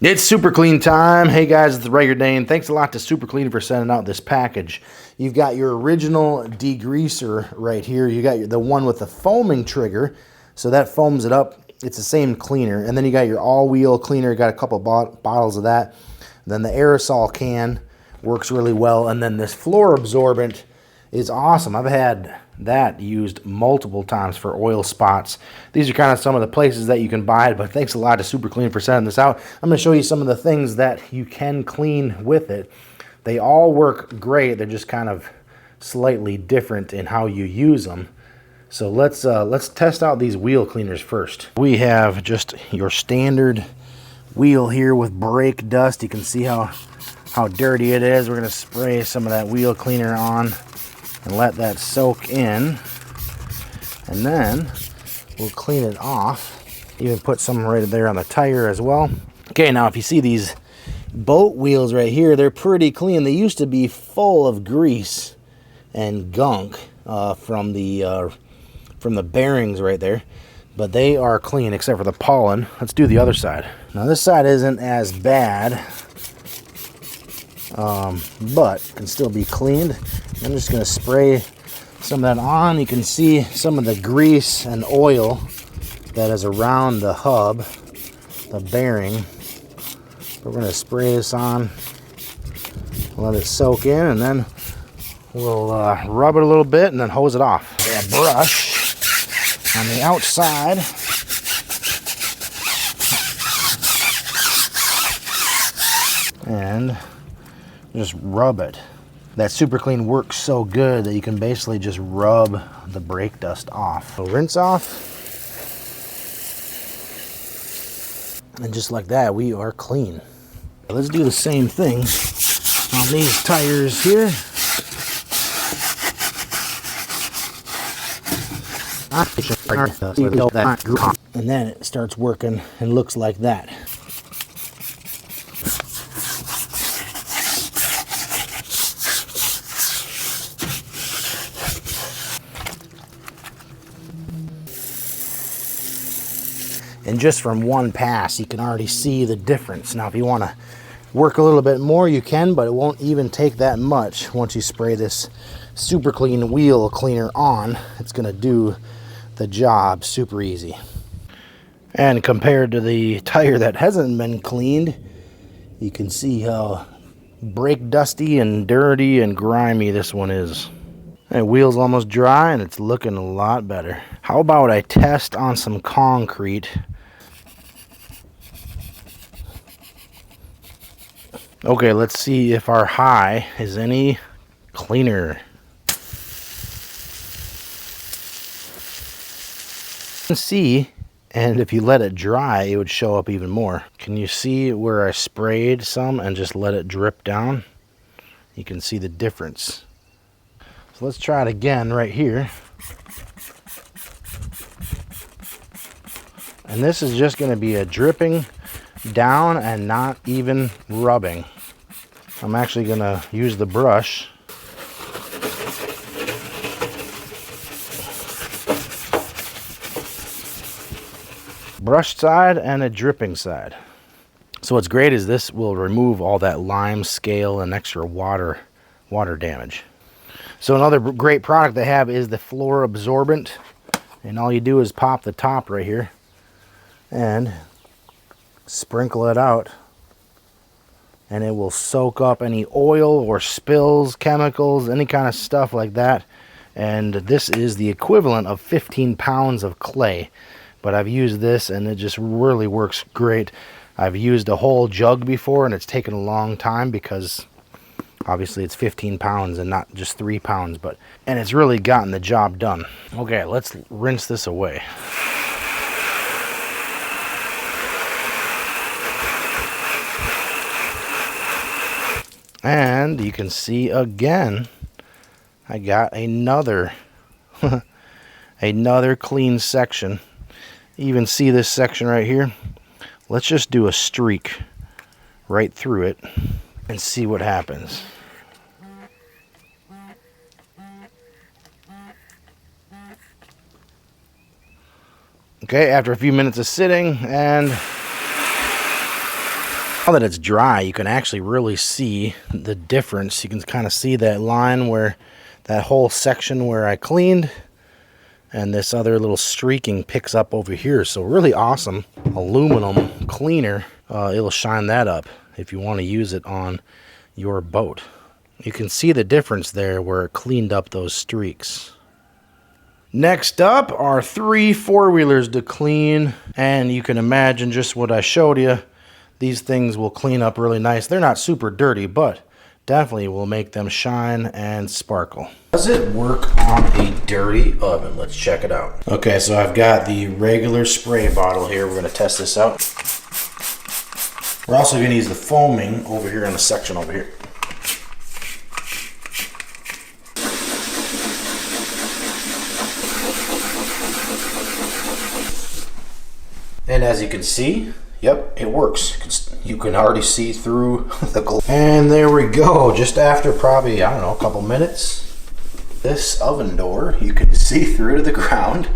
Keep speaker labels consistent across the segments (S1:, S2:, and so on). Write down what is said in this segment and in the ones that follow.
S1: It's Super Clean time. Hey guys, it's Regular Dane. Thanks a lot to Super Clean for sending out this package. You've got your original degreaser right here. You got the one with the foaming trigger, so that foams it up. It's the same cleaner. And then you got your all-wheel cleaner. Got a couple bottles of that. Then the aerosol can works really well. And then this floor absorbent is awesome. I've had that used multiple times for oil spots. These are kind of some of the places that you can buy it, but thanks a lot to Super Clean for sending this out. I'm going to show you some of the things that you can clean with it. They all work great. They're just kind of slightly different in how you use them. So let's test out these wheel cleaners first. We have just your standard wheel here with brake dust. You can see how dirty it is. We're going to spray some of that wheel cleaner on and let that soak in, and then we'll clean it off. Even put some right there on the tire as well. Okay, now if you see these boat wheels right here, they're pretty clean. They used to be full of grease and gunk from the bearings right there, but they are clean except for the pollen. Let's do the other side. Now this side isn't as bad, but can still be cleaned. I'm just going to spray some of that on. You can see some of the grease and oil that is around the hub, the bearing. We're going to spray this on, let it soak in, and then we'll rub it a little bit and then hose it off. A brush on the outside. And just rub it. That Super Clean works so good that you can basically just rub the brake dust off. So rinse off. And just like that, we are clean. Let's do the same thing on these tires here. And then it starts working and looks like that. And just from one pass, you can already see the difference. Now, if you want to work a little bit more, you can, but it won't even take that much. Once you spray this Super Clean wheel cleaner on, it's going to do the job super easy. And compared to the tire that hasn't been cleaned, you can see how brake dusty and dirty and grimy this one is. The wheel's almost dry and it's looking a lot better. How about I test on some concrete? Okay, let's see if our high is any cleaner. You can see, and if you let it dry, it would show up even more. Can you see where I sprayed some and just let it drip down? You can see the difference. So let's try it again right here. And this is just going to be a dripping down and not even rubbing. I'm actually going to use the brush. Brush side and a dripping side. So what's great is this will remove all that lime, scale, and extra water damage. So another great product they have is the floor absorbent. And all you do is pop the top right here and sprinkle it out, and it will soak up any oil or spills, chemicals, any kind of stuff like that. And this is the equivalent of 15 pounds of clay, but I've used this and it just really works great. I've used a whole jug before and it's taken a long time because obviously it's 15 pounds and not just 3 pounds, and it's really gotten the job done. Okay, let's rinse this away. And you can see again, I got another another clean section. You even see this section right here. Let's just do a streak right through it and see what happens. Okay, after a few minutes of sitting, and Now that it's dry, you can actually really see the difference. You can kind of see that line where that whole section where I cleaned, and this other little streaking picks up over here. So really awesome aluminum cleaner. It'll shine that up if you want to use it on your boat. You can see the difference there where it cleaned up those streaks. Next up are 3 four-wheelers to clean, and you can imagine just what I showed you. These things will clean up really nice. They're not super dirty, but definitely will make them shine and sparkle. Does it work on a dirty oven? Let's check it out. Okay, so I've got the regular spray bottle here. We're going to test this out. We're also going to use the foaming over here in the section over here. And as you can see, yep, it works. You can already see through the glue. And there we go. Just after probably, I don't know, a couple minutes, this oven door, you can see through to the ground.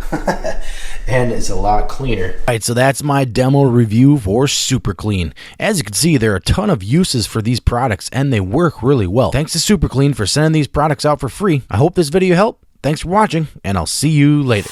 S1: And it's a lot cleaner.
S2: All right, so that's my demo review for Super Clean. As you can see, there are a ton of uses for these products, and they work really well. Thanks to Super Clean for sending these products out for free. I hope this video helped. Thanks for watching, and I'll see you later.